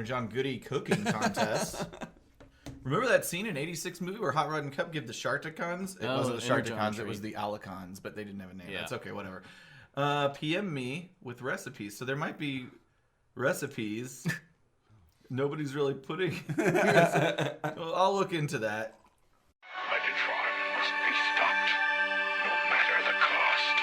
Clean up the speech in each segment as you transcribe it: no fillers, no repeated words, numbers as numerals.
John Goody cooking contest. Remember that scene in '86 movie where Hot Rod and Cup give the Sharkticons? It wasn't the Sharkticons, it was the Alicons, but they didn't have a name. Yeah. That's okay, whatever. PM me with recipes. So there might be recipes. Nobody's really putting. Well, I'll look into that. Megatron must be stopped, no matter the cost.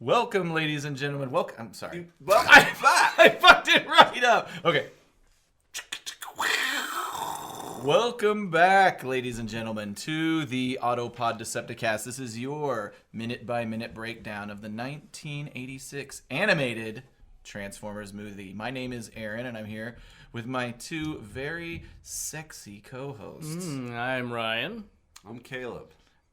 Welcome, ladies and gentlemen. Welcome. I'm sorry. I fucked it right up. Okay. Welcome back, ladies and gentlemen, to the Autopod Decepticast. This is your minute-by-minute breakdown of the 1986 animated Transformers movie. My name is Aaron, and I'm here with my two very sexy co-hosts. I'm Ryan. I'm Caleb.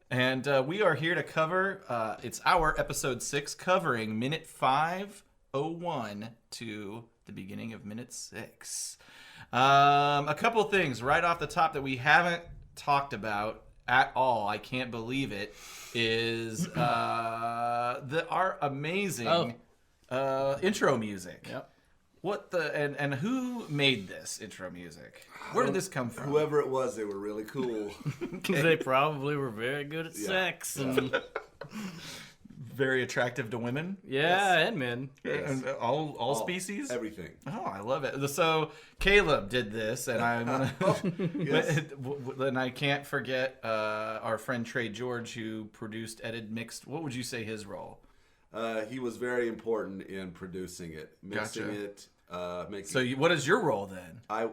And we are here to cover, it's our episode 6, covering minute 5:01 to the beginning of minute 6. A couple things right off the top that we haven't talked about at all, I can't believe it, is our amazing intro music. Yep. What the and who made this intro music? Where did this come from? Whoever it was, they were really cool. Because they probably were very good at sex. And Very attractive to women. and men. Yes. And all species? Everything. Oh, I love it. So Caleb did this, and I want to. And I can't forget our friend Trey George, who produced, edited, mixed. What would you say his role? He was very important in producing it, mixing it, making. So, what is your role then? I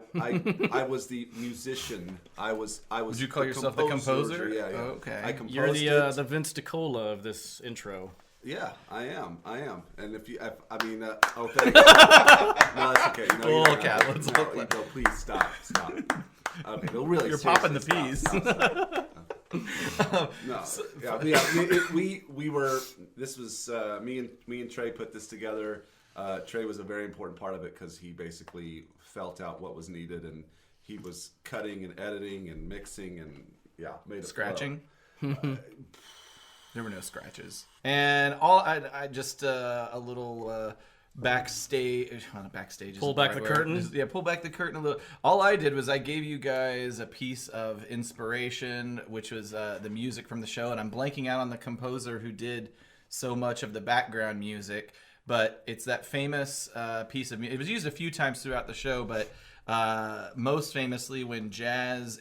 was the musician. I was. Would you call yourself the composer? Yeah. Oh, okay. I composed You're it. the Vince DiCola of this intro. Yeah, I am. And if you, I mean, oh, thank you. No, that's okay. No, Let's look. No, please stop. Okay, no, really. You're popping the peas. We were. This was me and Trey put this together. Trey was a very important part of it because he basically felt out what was needed, and he was cutting and editing and mixing and made it Scratching. There were no scratches, and I just a little. Backstage. Pull back the curtain. Pull back the curtain a little. All I did was I gave you guys a piece of inspiration, which was the music from the show, and I'm blanking out on the composer who did so much of the background music, but it's that famous piece of music. It was used a few times throughout the show, but most famously when Sound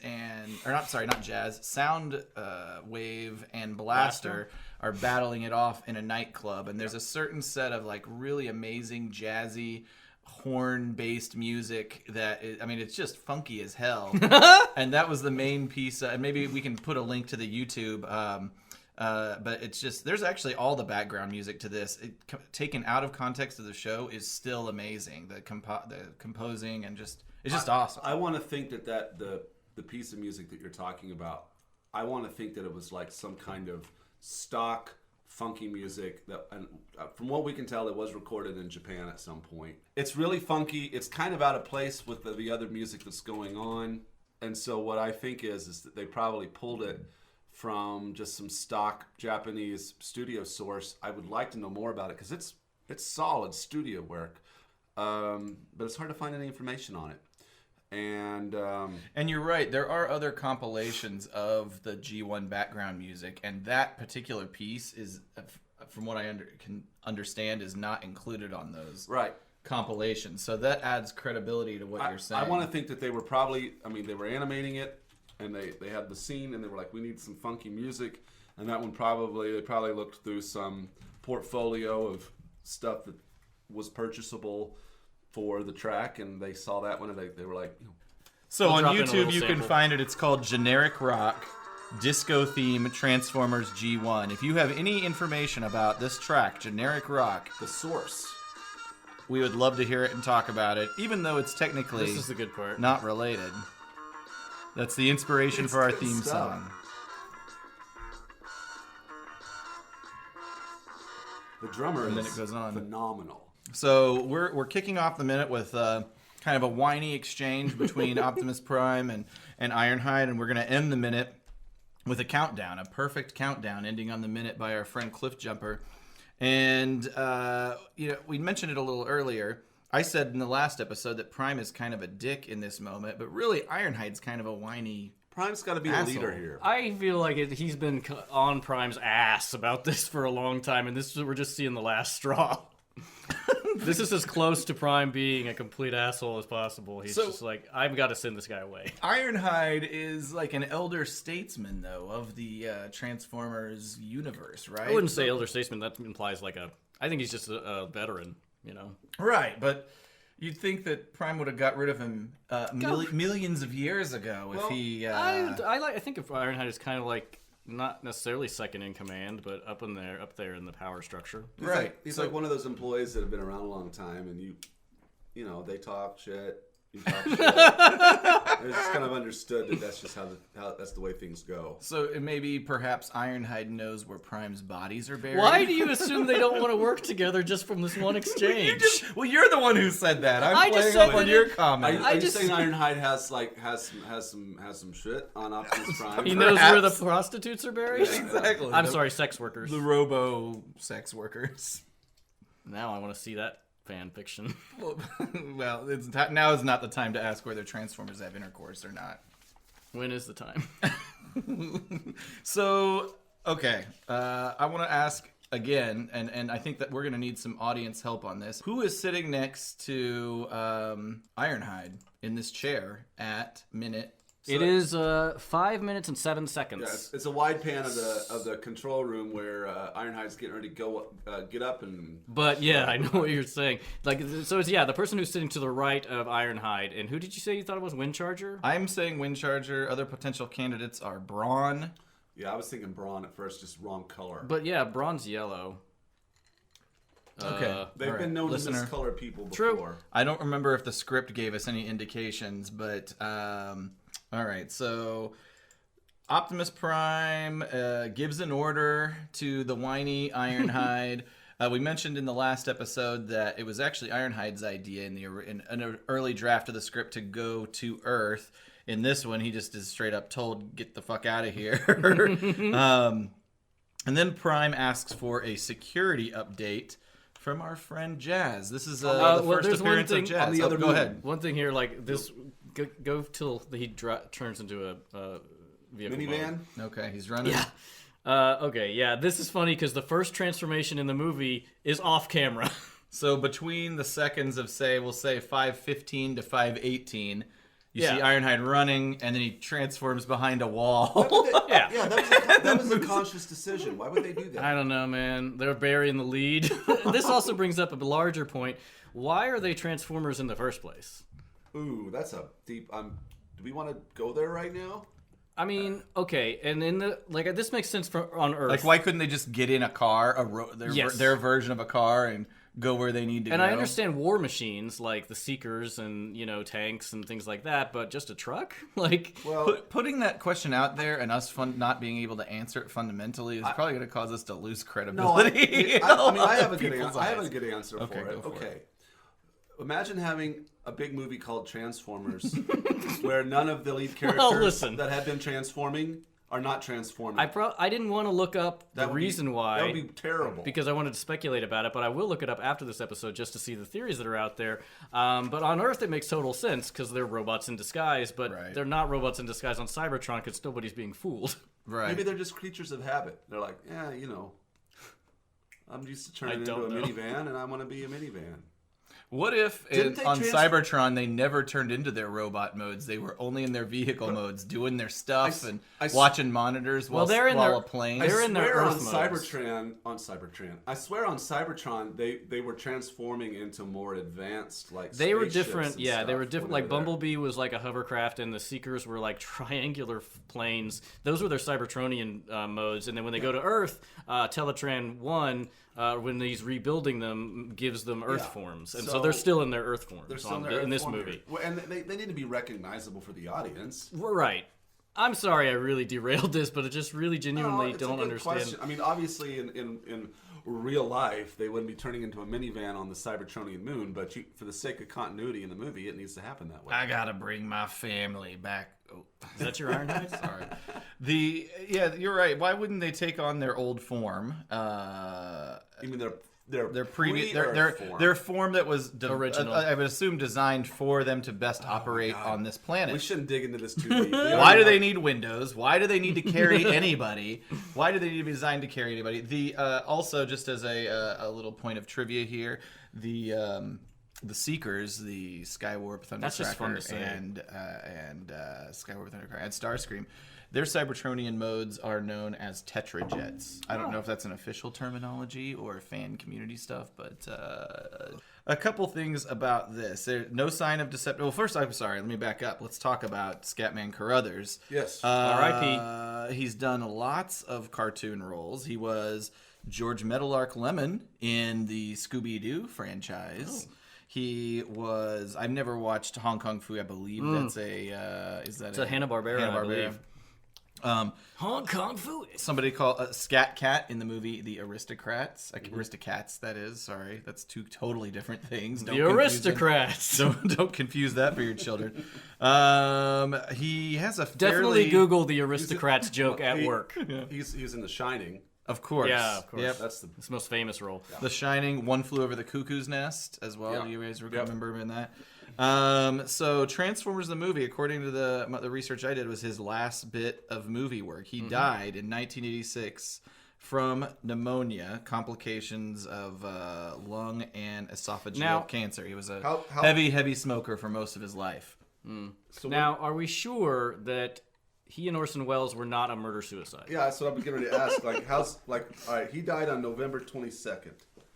Wave and Blaster are battling it off in a nightclub, and there's a certain set of like really amazing jazzy horn-based music that it's just funky as hell. And that was the main piece. And maybe we can put a link to the YouTube. But it's just there's actually all the background music to this. Taken out of context of the show is still amazing. The composing and it's just awesome. I want to think that the piece of music that you're talking about, I want to think that it was like some kind of stock funky music that, and from what we can tell, it was recorded in Japan at some point. It's really funky. It's kind of out of place with the other music that's going on, and so what I think is that they probably pulled it from just some stock Japanese studio source. I would like to know more about it because it's solid studio work, but it's hard to find any information on it. And you're right. There are other compilations of the G1 background music, and that particular piece is, from what I can understand, is not included on those compilations. So that adds credibility to what you're saying. I want to think that they were probably, they were animating it, and they had the scene, and they were like, we need some funky music, and that one they probably looked through some portfolio of stuff that was purchasable for the track, and they saw that one, and they were like, So on YouTube you can find it. It's called Generic Rock Disco Theme Transformers G1. If you have any information about this track, Generic Rock, the source, we would love to hear it and talk about it, even though it's technically this is the good part. Not related. That's the inspiration for our theme stuff. song. The drummer And then is it goes on. phenomenal. So we're kicking off the minute with kind of a whiny exchange between Optimus Prime and Ironhide, and we're going to end the minute with a countdown, a perfect countdown, ending on the minute by our friend Cliffjumper. And we mentioned it a little earlier. I said in the last episode that Prime is kind of a dick in this moment, but really Ironhide's kind of a whiny. Prime's got to be Asshole. a leader here. I feel like he's been on Prime's ass about this for a long time, and we're just seeing the last straw. This is as close to Prime being a complete asshole as possible. He's just like, I've got to send this guy away. Ironhide is like an elder statesman, though, of the Transformers universe, right? I wouldn't say elder statesman. That implies I think he's just a veteran, you know? Right, but you'd think that Prime would have got rid of him millions of years ago if he... I think of Ironhide as kind of like not necessarily second in command, but up there in the power structure. He's like one of those employees that have been around a long time, and they talk shit. You talk shit. It's just kind of understood that that's just how that's the way things go. So maybe perhaps Ironhide knows where Prime's bodies are buried. Why do you assume they don't want to work together just from this one exchange? You're the one who said that. I'm just playing said up on that your comment. Are you saying Ironhide has some shit on Optimus Prime? He knows where the prostitutes are buried? Exactly. I'm sorry, sex workers. The robo sex workers. Now I want to see that fan fiction. Well, now is not the time to ask whether Transformers have intercourse or not. When is the time? So, okay. I want to ask again, and I think that we're going to need some audience help on this. Who is sitting next to Ironhide in this chair at minute? It is 5 minutes and 7 seconds. Yeah, it's a wide pan of the control room where Ironhide's getting ready to go get up and. But yeah, I know what you're saying. So it's the person who's sitting to the right of Ironhide, and who did you say you thought it was? Windcharger? I'm saying Windcharger. Other potential candidates are Brawn. Yeah, I was thinking Brawn at first, just wrong color. But yeah, Brawn's yellow. Okay. They've been known to miscolor people before. True. I don't remember if the script gave us any indications, but all right. So Optimus Prime gives an order to the whiny Ironhide. We mentioned in the last episode that it was actually Ironhide's idea in an early draft of the script to go to Earth. In this one, he just is straight up told, "Get the fuck out of here." And then Prime asks for a security update from our friend Jazz. This is the first appearance of Jazz. On the other go ahead. One thing here, like this, go till he turns into a vehicle Minivan? mode. Okay, he's running. Yeah. Okay, yeah. This is funny because the first transformation in the movie is off camera. So between the seconds of we'll say 5:15 to 5:18, you see Ironhide running, and then he transforms behind a wall. That was a conscious decision. Why would they do that? I don't know, man. They're burying the lead. This also brings up a larger point. Why are they Transformers in the first place? Ooh, that's a deep. Do we want to go there right now? I mean, okay, and in this makes sense on Earth. Like, why couldn't they just get in a car, their version of a car, and go where they need to go? And I understand war machines like the Seekers and tanks and things like that, but just a truck, putting that question out there and us not being able to answer it fundamentally is probably going to cause us to lose credibility. I have a good answer for it. Okay. Imagine having a big movie called Transformers, where none of the lead characters that have been transforming are not transforming. I didn't want to look up the reason why. That would be terrible. Because I wanted to speculate about it, but I will look it up after this episode just to see the theories that are out there. But on Earth, it makes total sense because they're robots in disguise, but they're not robots in disguise on Cybertron because nobody's being fooled. Right. Maybe they're just creatures of habit. They're like, I'm used to turning into a minivan, and I want to be a minivan. What if on Cybertron they never turned into their robot modes? They were only in their vehicle modes, doing their stuff and watching monitors while a plane. They're in their Earth modes. Cybertron. I swear on Cybertron they were transforming into more advanced They were different. Yeah, they were different. Like Bumblebee was like a hovercraft, and the Seekers were like triangular planes. Those were their Cybertronian modes. And then when they go to Earth, Teletran 1. When he's rebuilding them, gives them Earth forms, and so they're still in their Earth form. They're still in their in Earth this form movie. here. Well, and they need to be recognizable for the audience. Right. I'm sorry I really derailed this, but I just really genuinely It's a don't good understand. question. I mean, obviously, in real life, they wouldn't be turning into a minivan on the Cybertronian moon, but for the sake of continuity in the movie, it needs to happen that way. I gotta bring my family back. Oh. Is that your Ironhide? Sorry. Yeah, you're right. Why wouldn't they take on their old form? You mean Their previous form. their form that was Original. I would assume designed for them to best operate God. on this planet. We shouldn't dig into this too deep. Why do they need windows? Why do they need to carry anybody? Why do they need to be designed to carry anybody? The also, just as a little point of trivia here, the Seekers, the Skywarp Thundercracker, That's just fun to say. and Skywarp Thundercracker and Starscream, their Cybertronian modes are known as Tetrajets. I don't know if that's an official terminology or fan community stuff, but a couple things about this. There's no sign of Decepticon. Well, first, I'm sorry. Let me back up. Let's talk about Scatman Crothers. Yes. R.I.P. He's done lots of cartoon roles. He was George Meadowlark Lemon in the Scooby-Doo franchise. Oh. He was. I've never watched Hong Kong Fu. I believe that's a. Is that It's a Hanna-Barbera, I believe. Hong Kong food. Somebody called Scat Cat in the movie The Aristocrats. Aristocats, that is. Sorry, that's two totally different things. Don't The confuse them. Aristocrats. Don't confuse that for your children. He has a Definitely fairly, Google the Aristocrats joke at work. He's in The Shining. Of course. Yeah, of course. Yep. That's the It's the most famous role. The Shining, One Flew Over the Cuckoo's Nest as well. Yeah. You guys Yep. remember him in that. So Transformers the movie, according to the research I did, was his last bit of movie work. He died in 1986 from pneumonia, complications of lung and esophageal cancer. He was a How- heavy smoker for most of his life. So Now, are we sure that he and Orson Welles were not a murder-suicide? yeah, that's what I'm getting ready to ask. All right, he died on November 22nd.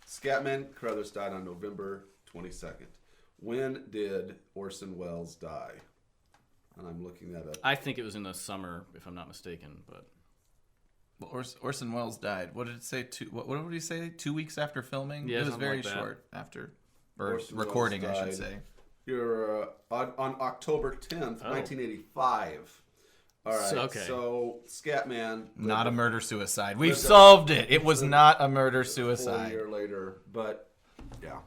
Scatman Crothers died on November 22nd. When did Orson Welles die? And I'm looking that up. I think it was in the summer, if I'm not mistaken. But Well, Orson Welles died. What did it say? What did he say? 2 weeks after filming? Yeah, it was something very like that. short after, or Orson Welles recording, I died. should say. You're on October 10th, 1985. All right. okay. So Scatman. Not a murder-suicide. We've lived a- solved it. It was not a Full murder-suicide. year later, but yeah,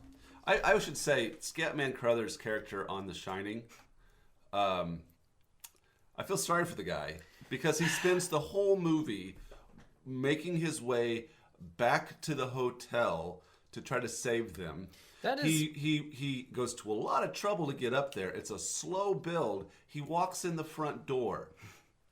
I should say Scatman Crothers' character on The Shining. I feel sorry for the guy because he spends the whole movie making his way back to the hotel to try to save them. That is- He goes to a lot of trouble to get up there. It's a slow build. He walks in the front door.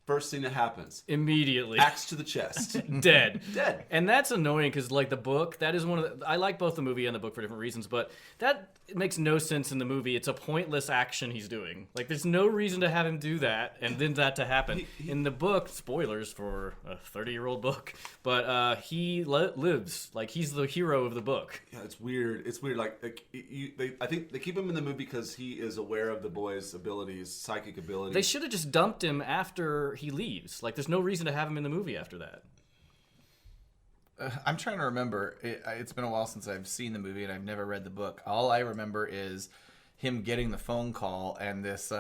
First thing that happens, immediately. axe to the chest. Dead. Dead. And that's annoying because, like, the book, that is one of the... I like both the movie and the book for different reasons, but that it makes no sense in the movie. It's a pointless action he's doing. Like, there's no reason to have him do that and then that to happen. In the book, spoilers for a 30-year-old book, but he lives. Like, he's the hero of the book. Yeah, it's weird. It's weird. I think they keep him in the movie because he is aware of the boy's abilities, psychic abilities. They should have just dumped him after he leaves. Like, there's no reason to have him in the movie after that. I'm trying to remember. It's been a while since I've seen the movie and I've never read the book. All I remember is him getting the phone call and this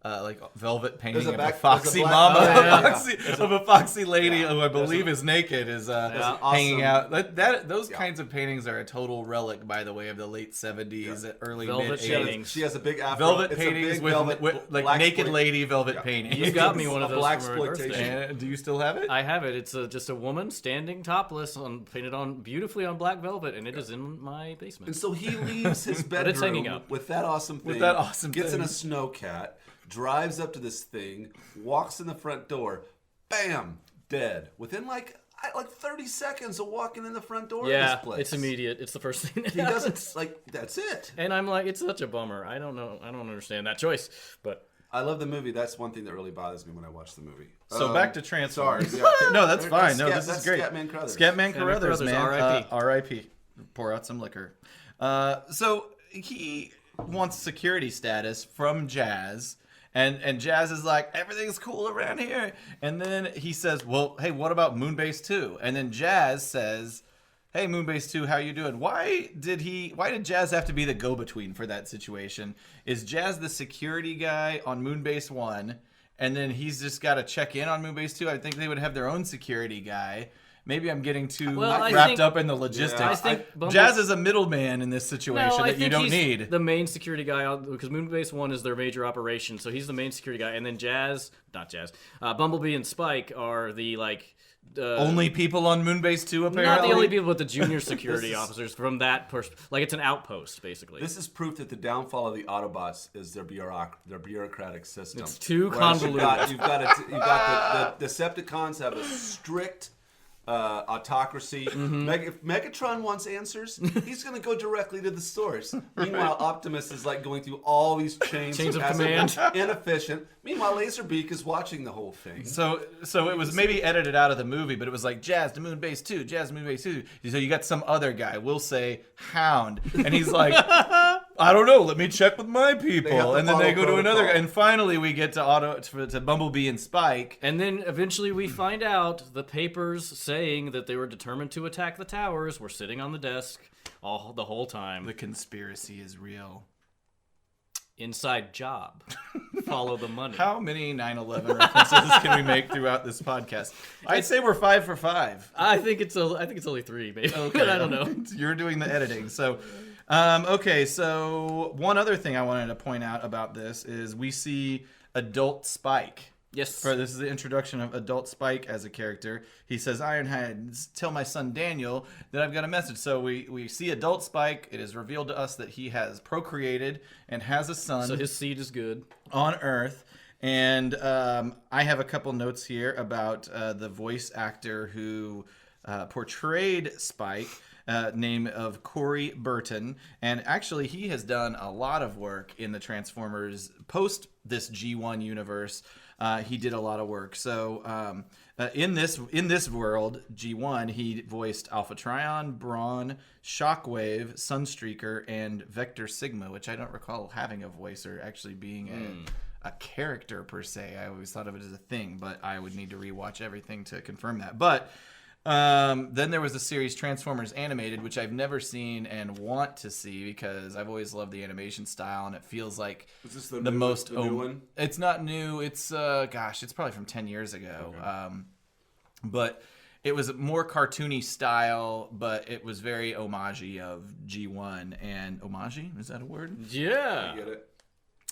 like velvet painting of a there's foxy a black- mama, yeah. of a foxy lady who I believe is naked, is hanging awesome- out. Those kinds of paintings are a total relic, by the way, of the late 70s, early Velvet mid painting. 80s. She has a big afro. Velvet It's a paintings big with velvet like black naked split. lady velvet paintings. You got me one of A those black for my birthday. exploitation. And do you still have it? I have it. It's just a woman standing topless, painted on beautifully on black velvet, and it is in my basement. And so he leaves his bedroom it's hanging up. with that awesome thing. Gets in a snowcat, drives up to this thing, walks in the front door, bam, dead. Within like 30 seconds of walking in the front door of Yeah, this place. it's immediate. It's the first thing that He happens. doesn't that's it. And I'm like, it's such a bummer. I don't know. I don't understand that choice. But I love the movie. That's one thing that really bothers me when I watch the movie. So back to Transformers. Sorry. Yeah. No, that's fine. No, this is That's great. Scatman Crothers. Scatman Crothers, Crothers, man. R.I.P.. R.I.P. Pour out some liquor. So he wants security status from Jazz. And Jazz is like, everything's cool around here. And then he says, well, hey, what about Moonbase 2? And then Jazz says, hey, Moonbase 2, how you doing? Why did Jazz have to be the go-between for that situation? Is Jazz the security guy on Moonbase 1, and then he's just got to check in on Moonbase 2? I think they would have their own security guy. Maybe I'm getting too wrapped up in the logistics. I think Jazz is a middleman in this situation that you don't need. The main security guy, because Moonbase 1 is their major operation, so he's the main security guy. And then Bumblebee and Spike are the, like... only people on Moonbase 2, apparently? Not the only people, but the junior security officers from that person. Like, it's an outpost, basically. This is proof that the downfall of the Autobots is their bureaucratic system. It's too convoluted. You've got the Decepticons have a strict... autocracy. If Megatron wants answers, he's going to go directly to the source. Meanwhile, Optimus is like going through all these chains of command. Inefficient. Meanwhile, Laserbeak is watching the whole thing. So it was maybe edited out of the movie, but it was like Jazz to Moonbase 2, Jazz to Moonbase 2. So you got some other guy, we'll say Hound, and he's like, I don't know, let me check with my people. And then they go to another guy, and finally we get to Bumblebee and Spike. And then eventually we find out the papers saying that they were determined to attack the towers were sitting on the desk the whole time. The conspiracy is real. Inside job. Follow the money. How many 9/11 references can we make throughout this podcast? I'd say we're 5 for 5. I think it's only 3, maybe. Okay. But I don't know. You're doing the editing. So, okay. So one other thing I wanted to point out about this is we see adult Spike. Yes. This is the introduction of adult Spike as a character. He says, Ironhide, tell my son Daniel that I've got a message. So we see adult Spike. It is revealed to us that he has procreated and has a son. So his seed is good. On Earth. And I have a couple notes here about the voice actor who portrayed Spike, name of Corey Burton. And actually, he has done a lot of work in the Transformers post this G1 universe. He did a lot of work. So in this world, G1, he voiced Alpha Trion, Brawn, Shockwave, Sunstreaker, and Vector Sigma, which I don't recall having a voice or actually being a character per se. I always thought of it as a thing, but I would need to rewatch everything to confirm that. But then there was the series Transformers Animated, which I've never seen and want to see because I've always loved the animation style, and it feels like Is this the new one? It's not new. It's it's probably from 10 years ago. Okay. But it was more cartoony style, but it was very homage-y of G1 and homage. Is that a word? Yeah, I get it.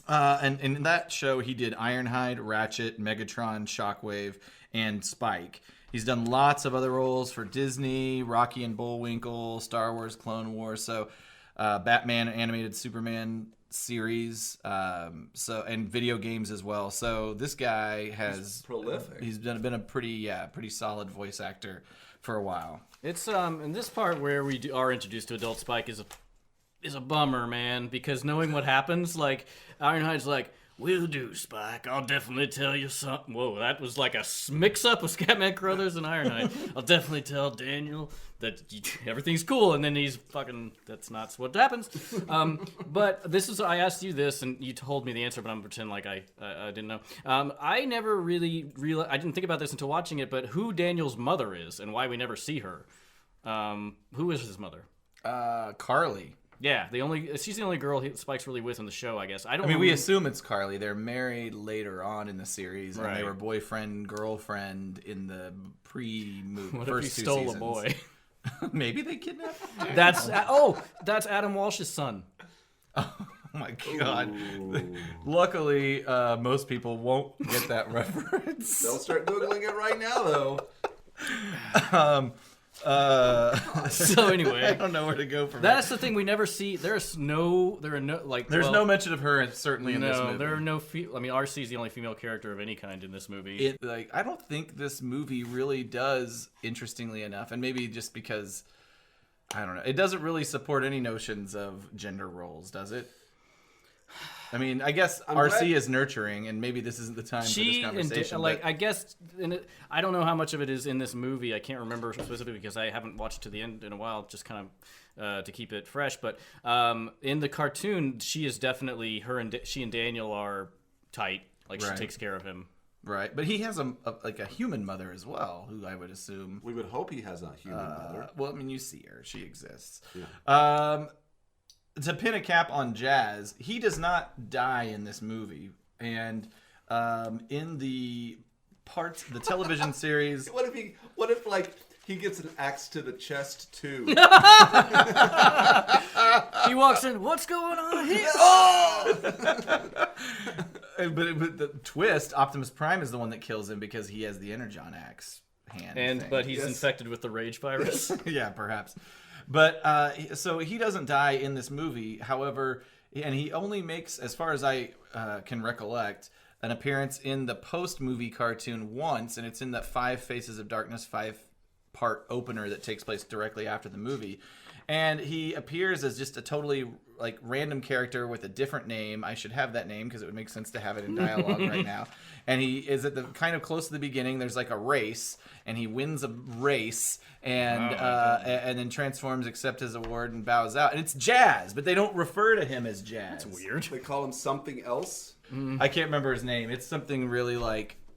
And in that show, he did Ironhide, Ratchet, Megatron, Shockwave, and Spike. He's done lots of other roles for Disney, Rocky and Bullwinkle, Star Wars, Clone Wars, Batman, animated Superman series, and video games as well. So this guy he's prolific. He's been a pretty solid voice actor for a while. It's in this part where we are introduced to adult Spike is a bummer, man, because knowing what happens, like Ironhide's like, "Will do, Spike. I'll definitely tell you something." Whoa, that was like a mix-up of Scatman Crothers and Ironhide. "I'll definitely tell Daniel that everything's cool," and then he's fucking. That's not what happens. But this is. I asked you this, and you told me the answer, but I'm pretending like I didn't know. I never really realized. I didn't think about this until watching it. But who Daniel's mother is and why we never see her? Who is his mother? Carly. Yeah, she's the only girl Spike's really with in the show, I guess. We assume it's Carly. They're married later on in the series, and right. They were boyfriend, girlfriend in the pre-movie. What first if he 2 stole seasons. a boy? Maybe they kidnapped him. That's Adam Walsh's son. Oh my god! Luckily, most people won't get that reference. They'll start googling it right now, though. So anyway, I don't know where to go from that's the thing we never see. There's no no mention of her certainly in this movie. There are no RC is the only female character of any kind in this movie. I don't think this movie really does, interestingly enough, and maybe just because I don't know, it doesn't really support any notions of gender roles, does it? I mean, I guess RC is nurturing, and maybe this isn't the time for this conversation. I guess, I don't know how much of it is in this movie. I can't remember specifically because I haven't watched to the end in a while, just kind of to keep it fresh. But in the cartoon, she is definitely she and Daniel are tight. Like, right. She takes care of him. Right, but he has a human mother as well, who I would assume. We would hope he has a human mother. Well, I mean, you see her; she exists. Yeah. To pin a cap on Jazz, he does not die in this movie, and in the television series. What if he gets an axe to the chest too? He walks in. What's going on here? But the twist, Optimus Prime is the one that kills him because he has the Energon axe hand. But he's infected with the rage virus. Yeah, perhaps. But so he doesn't die in this movie. However, and he only makes, as far as I can recollect, an appearance in the post-movie cartoon once, and it's in that 5 Faces of Darkness 5-part opener that takes place directly after the movie. And he appears as just a totally random character with a different name. I should have that name because it would make sense to have it in dialogue right now. And he is at the kind of close to the beginning. There's a race, and he wins a race, and then transforms, accepts his award, and bows out. And it's Jazz, but they don't refer to him as Jazz. That's weird. They call him something else. I can't remember his name. It's something really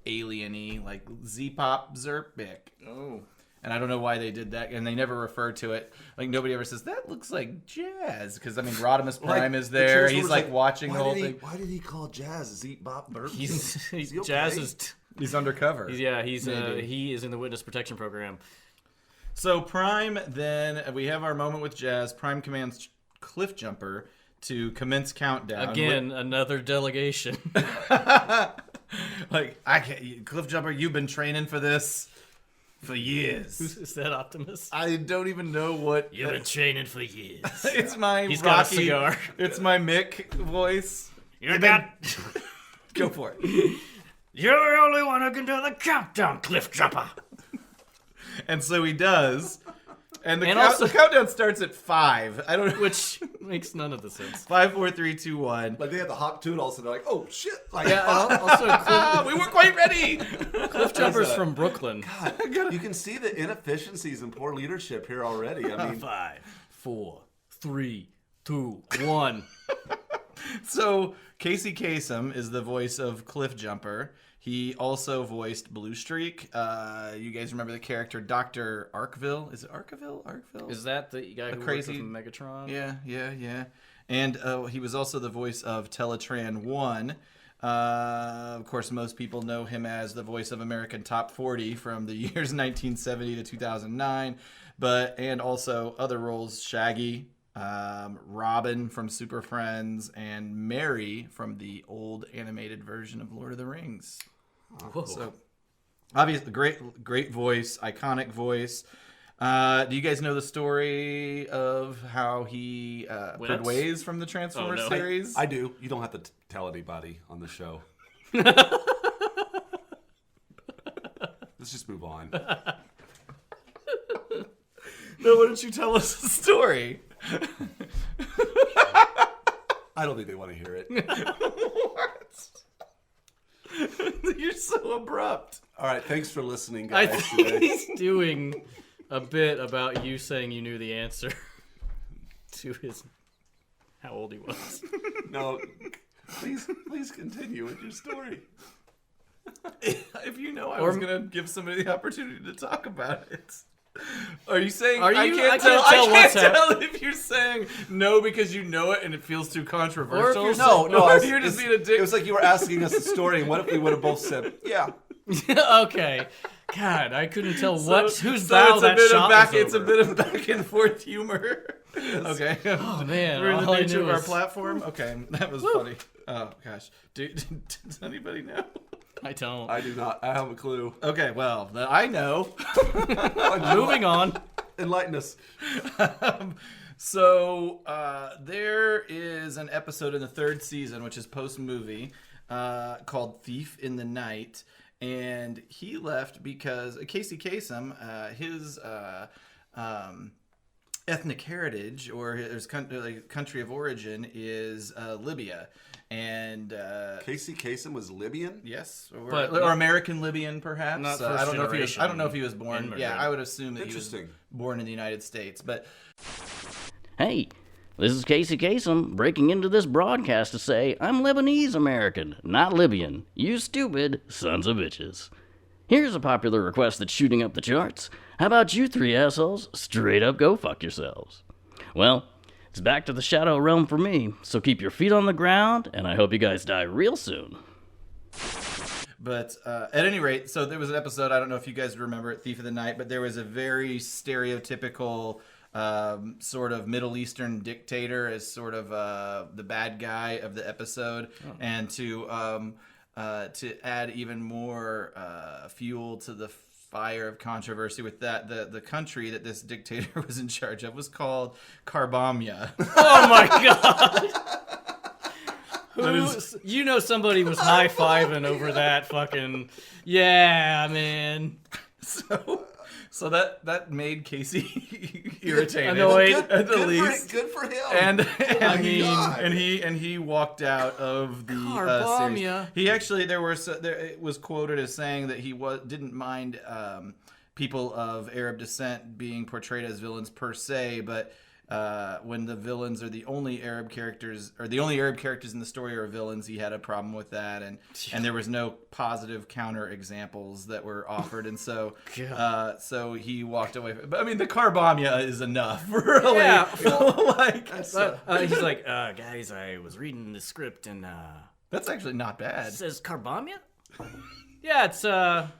alien-y, like Z-Pop Zerpik. Oh. And I don't know why they did that, and they never refer to it. Nobody ever says, that looks like Jazz. Because, Rodimus Prime is there. He's, watching the whole thing. Why did he call Jazz Z-Bop Burp? He's he okay? Jazz is... He's undercover. he is in the witness protection program. So Prime, then, we have our moment with Jazz. Prime commands Cliffjumper to commence countdown. Again, another delegation. Cliffjumper, you've been training for this for years. Is that Optimus? I don't even know what... You've been training for years. It's my He's Rocky, got a cigar. It's my Mick voice. Go for it. You're the only one who can do the countdown, Cliffjumper. And so he does. And the countdown starts at 5. I don't know. Which makes none of the sense. 5, 4, 3, 2, 1. They have the hot toodles, and they're like, oh, shit. Also, we weren't quite ready. Cliffjumper's from Brooklyn. God, you can see the inefficiencies and poor leadership here already. I mean, 5, 4, 3, 2, 1. So Casey Kasem is the voice of Cliffjumper. He also voiced Blue Streak. You guys remember the character Dr. Arkville? Is it Arkville? Is that the guy who crazy worked with Megatron? Yeah. And he was also the voice of Teletran 1. Of course, most people know him as the voice of American Top 40 from the years 1970 to 2009. And also other roles, Shaggy, Robin from Super Friends, and Mary from the old animated version of Lord of the Rings. Whoa. So, obviously, great voice, iconic voice. Do you guys know the story of how he put ways from the Transformers series? I do. You don't have to tell anybody on the show. Let's just move on. No, why don't you tell us the story? I don't think they want to hear it. What? You're so abrupt. All right, thanks for listening, I guys. think he's doing a bit about you saying you knew the answer to how old he was. No, please continue with your story. If you know, I was going to give somebody the opportunity to talk about it. Are you saying I can't tell if you're saying no because you know it and it feels too controversial? You're just being a dick. It was like you were asking us a story, and what if we would have both said, yeah. Okay. God, I couldn't tell whose bow that shot was It's a over. bit of back and forth humor. Okay. Oh, man. We're in the all I nature knew of our was- platform. Okay, that was funny. Oh, gosh. Does anybody know? I don't. I do not. I have a clue. Okay, well, I know. Moving on. Enlighten us. So there is an episode in the 3rd season, which is post-movie, called Thief in the Night. And he left because Casey Kasem, his ethnic heritage or his country of origin is Libya. And Casey Kasem was Libyan? yes, But or not- American Libyan, perhaps. not I first don't know if he was. I don't know if he was generation born. immigrant. Yeah, I would assume that he was Interesting. born in the United States. But Hey, This is Casey Kasem breaking into this broadcast to say I'm Lebanese American, not Libyan. You stupid sons of bitches. Here's a popular request that's shooting up the charts. How about you three assholes straight up go fuck yourselves? Well, it's back to the shadow realm for me, so keep your feet on the ground, and I hope you guys die real soon. But at any rate, so there was an episode, I don't know if you guys remember it, Thief of the Night, but there was a very stereotypical sort of Middle Eastern dictator as sort of the bad guy of the episode. And to add even more fuel to the fire of controversy with that, the country that this dictator was in charge of was called Carbamia. Oh my god! You know somebody was high-fiving over that fucking... Yeah, man. So that made Casey irritated. Annoyed. At the least. Good for him. And he walked out of the Carbamia. series. He actually it was quoted as saying that he didn't mind people of Arab descent being portrayed as villains per se, but when the villains are the only Arab characters, or the only Arab characters in the story are villains, he had a problem with that, and there was no positive counter examples that were offered, and so so he walked away. But I mean, the Carbamia is enough, really. Yeah. He's like, guys, I was reading the script and that's actually not bad. it says Carbamia. Yeah, it's a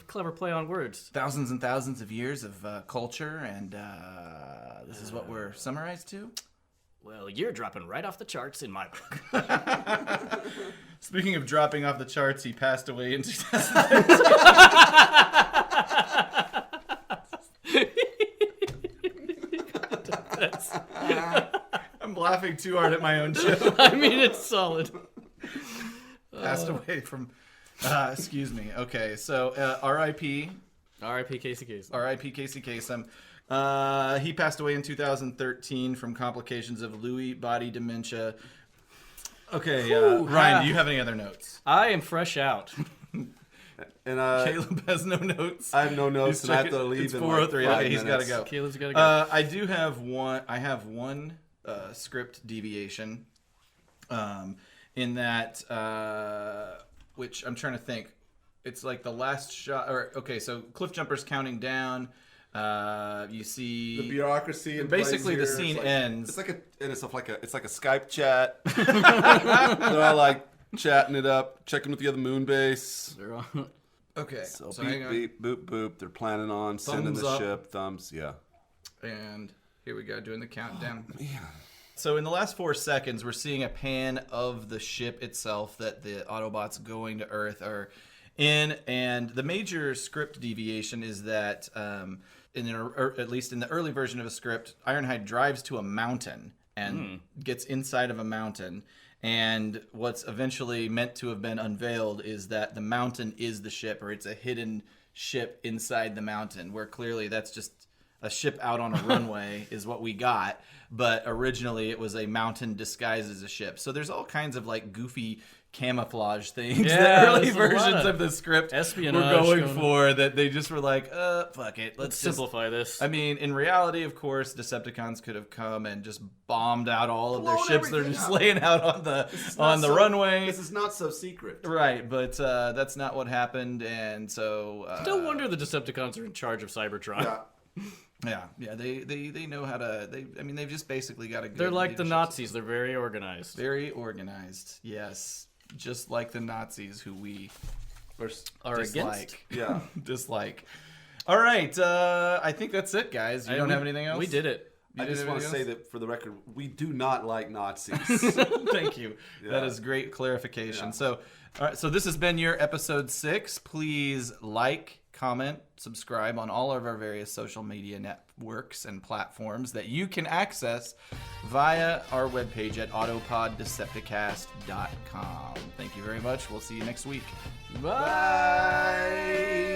clever play on words. Thousands and thousands of years of culture, and this is what we're summarized to. Well, you're dropping right off the charts in my book. Speaking of dropping off the charts, he passed away in 2013. I'm laughing too hard at my own joke. I mean, it's solid. Passed away from... excuse me. Okay, so R.I.P. R.I.P. Casey Kasem. R.I.P. Casey Kasem. He passed away in 2013 from complications of Lewy body dementia. Okay, Ryan, do you have any other notes? I am fresh out. And Caleb has no notes. I have no notes, and I have to leave It's in 4:03. like 5 Okay, he's got to minutes. go. Caleb's got to go. I do have one. I have one script deviation. In that, which I'm trying to think. It's like the last shot. Or okay, so Cliffjumper's counting down. You see The bureaucracy and basically the scene ends. It's like a Skype chat. They're all like chatting it up, checking with the other moon base. Okay, So, so hang beep on. beep boop boop. They're planning on sending Thumbs the up. ship. Thumbs, yeah. And here we go, doing the countdown. So in the last 4 seconds, we're seeing a pan of the ship itself that the Autobots going to Earth are in, and the major script deviation is that, at least in the early version of a script, Ironhide drives to a mountain and gets inside of a mountain. And what's eventually meant to have been unveiled is that the mountain is the ship, or it's a hidden ship inside the mountain, where clearly that's just a ship out on a runway is what we got. But originally it was a mountain disguised as a ship. So there's all kinds of like goofy camouflage things that early there's a lot versions of of the script espionage were going going on. for, that they just were like, fuck it. Let's just simplify this. I mean, in reality, of course, Decepticons could have come and just bombed out all of their Blown ships. They're everything just up. laying out on the runway. This is not so secret. Right, but that's not what happened, and so No wonder the Decepticons are in charge of Cybertron. Yeah. yeah, they know how to. They've just basically got a good. They're like the leadership Nazis. They're very organized. Very organized, yes. Just like the Nazis who we Are dislike. against? Yeah. Dislike. All right, I think that's it, guys. You don't have anything else? We did it. I just want to say that for the record, we do not like Nazis. Thank you. That is great clarification. Yeah. So, all right, so this has been your episode 6. Please like, comment, subscribe on all of our various social media networks and platforms that you can access via our webpage at autopoddecepticast.com. Thank you very much. We'll see you next week. Bye.